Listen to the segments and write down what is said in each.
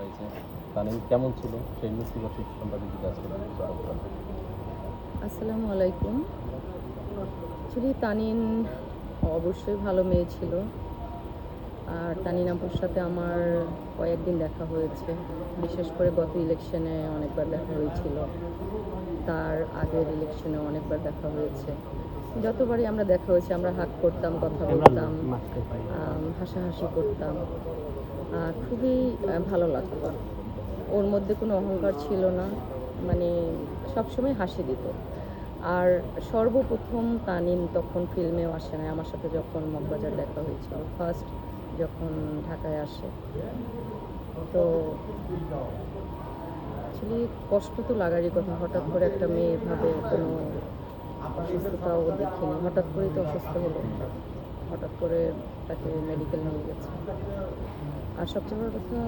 হয়েছে, তানিম কেমন ছিল সেই মুক্তিবার্ষিক সম্পর্কে যদি আজকে কিছু বলতেন। আসসালামু আলাইকুম। অ্যাকচুয়ালি তানিন অবশ্যই ভালো মেয়ে ছিল। আর তানিন আপুর সাথে আমার কয়েকদিন দেখা হয়েছে। বিশেষ করে গত ইলেকশনে অনেকবার দেখা হয়েছিল। তার আগের ইলেকশনে অনেকবার দেখা হয়েছে। যতবারই আমরা দেখা হয়েছে আমরা হাগ করতাম, কথা বলতাম, হাসাহাসি করতাম। খুবই ভালো লাগতো। ওর মধ্যে কোনো অহংকার ছিল না, মানে সবসময় হাসি দিত। আর সর্বপ্রথম তানিম তখন ফিল্মেও আসে নাই আমার সাথে, যখন মগবাজার দেখা হয়েছিল ফার্স্ট, যখন ঢাকায় আসে। তো অ্যাকচুয়ালি কষ্ট তো লাগারই কথা। হঠাৎ করে একটা মেয়ে এভাবে কোনো অসুস্থতাও দেখিনি, হঠাৎ করেই তো অসুস্থ হলো, হঠাৎ করে তাকে মেডিকেল নিয়ে গেছে। আর সবচেয়ে বড় কথা,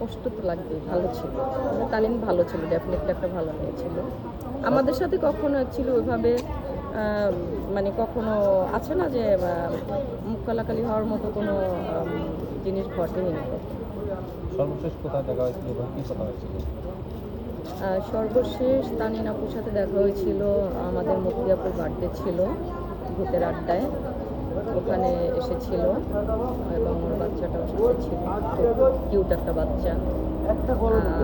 কষ্ট তো লাগবেই। ভালো ছিল, তালিম ভালো ছিল, ডেফিনেটলি একটা ভালো মেয়ে ছিল। আমাদের সাথে কখনো অ্যাকচুয়ালি ওইভাবে মানে কখনো আছে না যে মুখ কালাকালি হওয়ার মতো কোনো জিনিস ঘটেনি না কখনো। সর্বশেষ কোথায় দেখা হয়েছিল এবং কী কথা হয়েছিল? সর্বশেষ তানিন আপুর সাথে দেখা হয়েছিল আমাদের মুক্তি আপুর বার্থডে ছিল, ভূতের আড্ডায়। ওখানে এসেছিল এবং ওর বাচ্চাটাও সাথে ছিল, কিউট একটা বাচ্চা।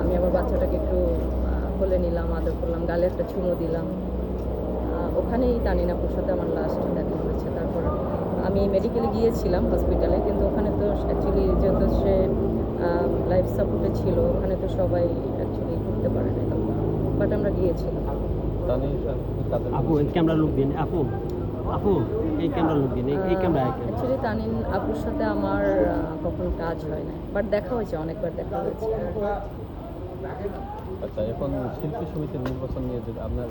আমি আমার বাচ্চাটাকে একটু কোলে নিলাম, আদর করলাম, গালে একটা চুমো দিলাম। ওখানেই তানিন আপুর সাথে আমার লাস্ট দেখা হয়েছে। তারপর আমি মেডিকেলে গিয়েছিলাম হসপিটালে, কিন্তু ওখানে তো অ্যাকচুয়ালি যেহেতু সে লাইফ সাপোর্টে ছিল, ওখানে তো সবাই অ্যাকচুয়ালি ঘুরতে পারে না তখন, বাট আমরা গিয়েছিলাম। তানির কাদের আপু এই ক্যামেরা লুক দিন, আপু আপু এই ক্যামেরা লুক দিন, এই ক্যামেরা অ্যাকচুয়ালি তানিন আপুর সাথে আমার কখনো কাজ হয় না, বাট দেখা হয়েছে, অনেকবার দেখা হয়েছে। আচ্ছা, এখন শিল্পী সমিতির নির্বাচন নিয়ে যদি আপনার